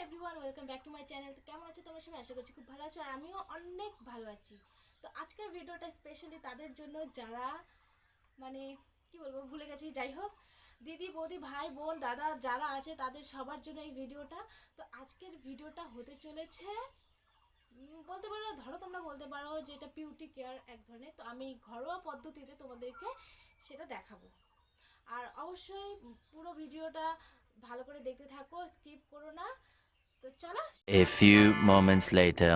Everyone, welcome back to my channel. তো কেমন আছো তোমরা সবাই? আশা করছি খুব ভালো আছো, আর আমিও অনেক ভালো আছি। তো আজকের ভিডিওটা স্পেশালি তাদের জন্য যারা মানে কি বলবো ভুলে গেছি। যাই হোক, দিদি বৌদি ভাই বোন দাদা যারা আছে তাদের সবার জন্য এই ভিডিওটা। তো আজকের ভিডিওটা হতে চলেছে বলতে পারো, ধরো তোমরা বলতে পারো যে এটা বিউটি কেয়ার এক ধরনের। তো আমি ঘরোয়া পদ্ধতিতে তোমাদেরকে সেটা দেখাবো। আর অবশ্যই পুরো ভিডিওটা ভালো করে দেখতে থাকো, স্কিপ করো না। তো চলো। A few moments later.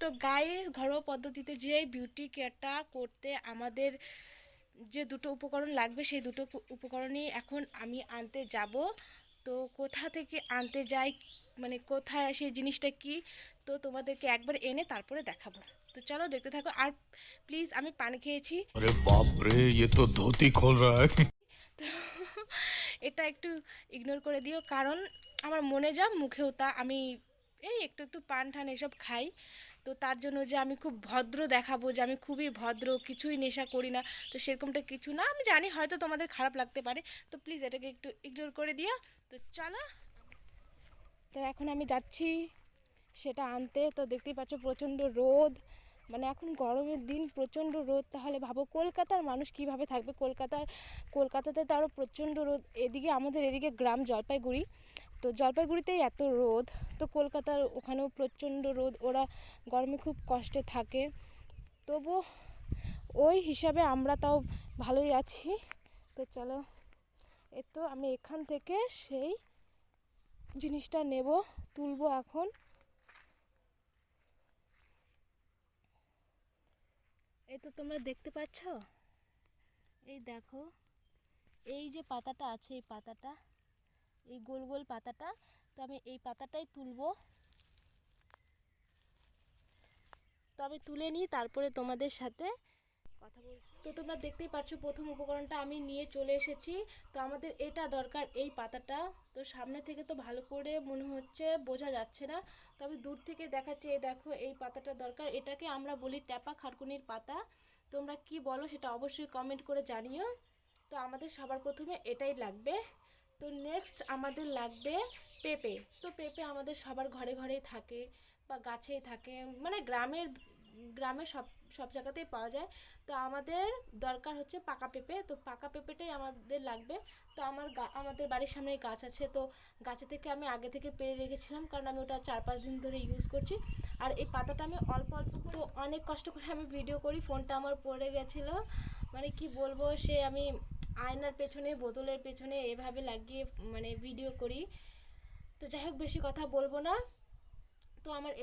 তো গাইস, ঘরোয়া পদ্ধতিতে যে বিউটি কেয়ারটা করতে আমাদের যে দুটো উপকরণ লাগবে, সেই দুটো উপকরণই এখন আমি আনতে যাব। তো কোথা থেকে আনতে যাই, মানে কোথায় সেই জিনিসটা কি, তো তোমাদেরকে একবার এনে তারপরে দেখাবো। তো চলো দেখতে থাকো। আর প্লিজ, আমি পানি খেয়েছি। अरे बाप रे ये तो धोती खोल रहा है। তো এটা একটু ইগনোর করে দিও, কারণ আমার মনে যা মুখেও তা। আমি এই একটু একটু পান ঠান এসব খাই। তো তার জন্য যে আমি খুব ভদ্র দেখাবো, যে আমি খুবই ভদ্র, কিছুই নেশা করি না, তো সেরকমটা কিছু না। আমি জানি হয়তো তোমাদের খারাপ লাগতে পারে, তো প্লিজ এটাকে একটু ইগনোর করে দিও। তো চলো। তো এখন আমি যাচ্ছি সেটা আনতে। তো দেখতেই পাচ্ছ প্রচণ্ড রোদ, মানে এখন গরমের দিন প্রচণ্ড রোদ। তাহলে ভাবো কলকাতার মানুষ কিভাবে থাকবে। কলকাতাতে তো আরও প্রচণ্ড রোদ। এদিকে আমাদের এদিকে গ্রাম জলপাইগুড়ি, তো জলপাইগুড়িতেই এত রোদ, তো কলকাতার ওখানেও প্রচণ্ড রোদ। ওরা গরমে খুব কষ্টে থাকে, তবু ওই হিসাবে আমরা তাও ভালোই আছি। তো চলো, তো আমি এখান থেকে সেই জিনিসটা নেব, তুলবো এখন। এই তো তোমরা দেখতে পাচ্ছ, এই দেখো, এই যে পাতাটা আছে, এই পাতাটা, এই গোল গোল পাতাটা, তো আমি এই পাতাটাই তুলবো। তো আমি তুলে নিই, তারপরে তোমাদের সাথে কথা বলছি। তো তোমরা দেখতেই পাচ্ছ প্রথম উপকরণটা আমি নিয়ে চলে এসেছি। তো আমাদের এটা দরকার, এই পাতাটা। তো সামনে থেকে তো ভালো করে মনে হচ্ছে বোঝা যাচ্ছে না, তো আমি দূর থেকে দেখাচ্ছি। এই দেখো, এই পাতাটা দরকার। এটাকে আমরা বলি ট্যাপা খারকুনির পাতা। তোমরা কি বলো সেটা অবশ্যই কমেন্ট করে জানিও। তো আমাদের সবার প্রথমে এটাই লাগবে। তো নেক্সট আমাদের লাগবে পেঁপে। তো পেঁপে আমাদের সবার ঘরে ঘরেই থাকে বা গাছেই থাকে, মানে গ্রামের সব সব জায়গাতেই পাওয়া যায়। তো আমাদের দরকার হচ্ছে পাকা পেঁপে। তো পাকা পেঁপেটাই আমাদের লাগবে। তো আমাদের বাড়ির সামনে গাছ আছে, তো গাছে থেকে আমি আগে থেকে পেরে রেখেছিলাম, কারণ আমি ওটা 4-5 দিন ধরে ইউজ করছি। আর এই পাতাটা আমি অল্প অল্প তো অনেক কষ্ট করে আমি ভিডিও করি, ফোনটা আমার পড়ে গেছিলো। মানে কি বলবো, সে আমি আয়নার পেছনে বোতলের পেছনে এভাবে লাগিয়ে মানে ভিডিও করি। তো যাই হোক, বেশি কথা বলবো না। তো আমার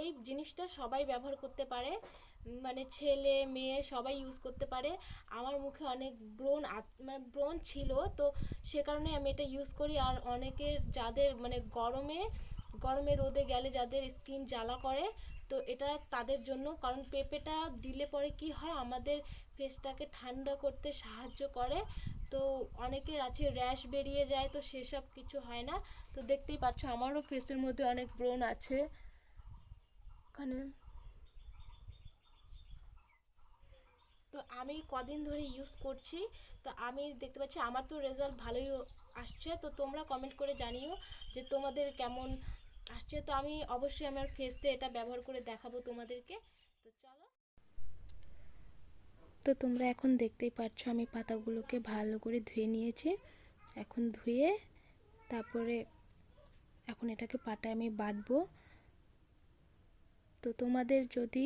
এই জিনিসটা সবাই ব্যবহার করতে পারে, মানে ছেলে মেয়ে সবাই ইউজ করতে পারে। আমার মুখে অনেক মানে ব্রণ ছিল, তো সে কারণে আমি এটা ইউজ করি। আর অনেকের যাদের মানে গরমে রোদে গেলে যাদের স্কিন জ্বালা করে, তো এটা তাদের জন্য। কারণ পেঁপেটা দিলে পরে কি হয়, আমাদের ফেসটাকে ঠান্ডা করতে সাহায্য করে। তো অনেকের আছে র্যাশ বেরিয়ে যায়, তো সেসব কিছু হয় না। তো দেখতেই পাচ্ছ আমারও ফেসের মধ্যে অনেক ব্রণ আছে ওখানে। তো আমি কদিন ধরে ইউজ করছি, তো আমি দেখতে পাচ্ছি আমার তো রেজাল্ট ভালোই আসছে। তো তোমরা কমেন্ট করে জানিও যে তোমাদের কেমন আসছে। তো আমি অবশ্যই আমার ফেসে এটা ব্যবহার করে দেখাবো তোমাদেরকে। তো চলো। তো তোমরা এখন দেখতেই পাচ্ছ আমি পাতাগুলোকে ভালো করে ধুয়ে নিয়েছি। এখন ধুয়ে তারপরে এখন এটাকে পাটায় আমি বাটবো। তো তোমাদের যদি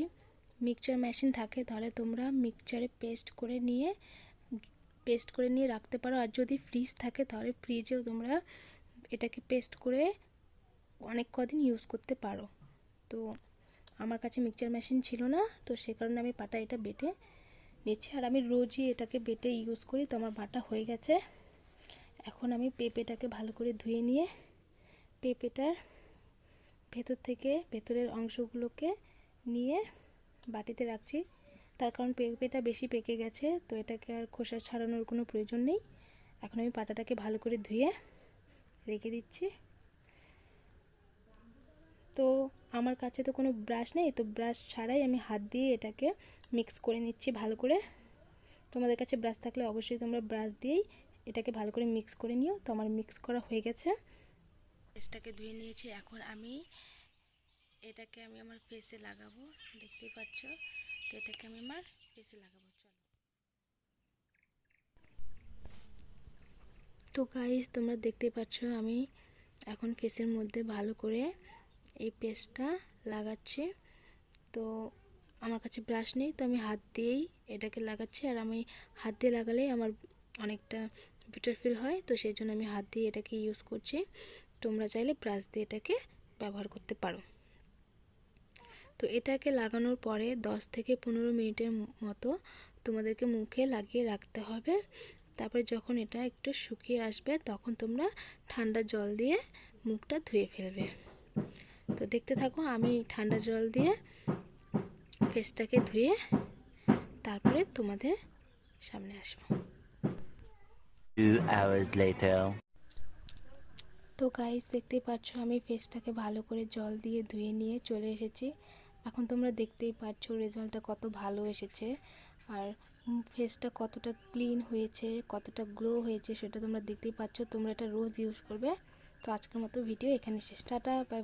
মিক্সচার মেশিন থাকে তাহলে তোমরা মিক্সচারে পেস্ট করে নিয়ে রাখতে পারো। আর যদি ফ্রিজ থাকে তাহলে ফ্রিজেও তোমরা এটাকে পেস্ট করে অনেক কদিন ইউজ করতে পারো। তো আমার কাছে মিক্সচার মেশিন ছিল না, তো সে কারণে আমি পাটা এটা বেটে নিচ্ছি। আর আমি রোজই এটাকে বেটে ইউজ করি, তো আমার বাটা হয়ে গেছে। এখন আমি পেঁপেটাকে ভালো করে ধুয়ে নিয়ে পেঁপেটার ভেতরের অংশগুলোকে নিয়ে বাটিতে রাখছি। তার কারণ পেঁপেটা বেশি পেকে গেছে, তো এটাকে আর খোসা ছাড়ানোর কোনো প্রয়োজন নেই। এখন আমি পাটাটাকে ভালো করে ধুয়ে রেখে দিচ্ছি। তো আমার কাছে তো কোনো ব্রাশ নেই, তো ব্রাশ ছাড়াই আমি হাত দিয়ে এটাকে মিক্স করে নিচ্ছি ভালো করে। তোমাদের কাছে ব্রাশ থাকলে অবশ্যই তোমরা ব্রাশ দিয়েই এটাকে ভালো করে মিক্স করে নিও। তো আমার মিক্স করা হয়ে গেছে। ফেসটাকে ধুয়ে নিয়েছি, এখন এটাকে আমি আমার ফেসে লাগাবো, দেখতেই পাচ্ছ। তো এটাকে আমি আমার ফেসে লাগাবো, চলো। তো গাইস, তোমরা দেখতেই পাচ্ছ আমি এখন ফেসের মধ্যে ভালো করে এই পেস্টটা লাগাচ্ছি। তো আমার কাছে ব্রাশ নেই, তো আমি হাত দিয়েই এটাকে লাগাচ্ছি। আর আমি হাত দিয়ে লাগালেই আমার অনেকটা বেটার ফিল হয়, তো সেই জন্য আমি হাত দিয়ে এটাকে ইউজ করছি। তোমরা চাইলে ব্রাশ দিয়ে এটাকে ব্যবহার করতে পারো। তো এটাকে লাগানোর পরে 10 থেকে 15 মিনিটের মতো তোমাদেরকে মুখে লাগিয়ে রাখতে হবে। তারপরে যখন এটা একটু শুকিয়ে আসবে তখন তোমরা ঠান্ডা জল দিয়ে মুখটা ধুয়ে ফেলবে। তো দেখতে থাকো, আমি ঠান্ডা জল দিয়ে ফেসটাকে ধুয়ে তারপরে তোমাদের সামনে আসবো। 2 hours later. তো গাইস, দেখতেই পাচ্ছ আমি ফেসটাকে ভালো করে জল দিয়ে ধুয়ে নিয়ে চলে এসেছি। এখন তোমরা দেখতেই পাচ্ছ রেজাল্টটা কত ভালো এসেছে, আর ফেসটা কতটা ক্লিন হয়েছে, কতটা গ্লো হয়েছে সেটা তোমরা দেখতেই পাচ্ছ। তোমরা এটা রোজ ইউজ করবে। তো আজকের মতো ভিডিও এখানে শেষ, টাটা, বাই বাই।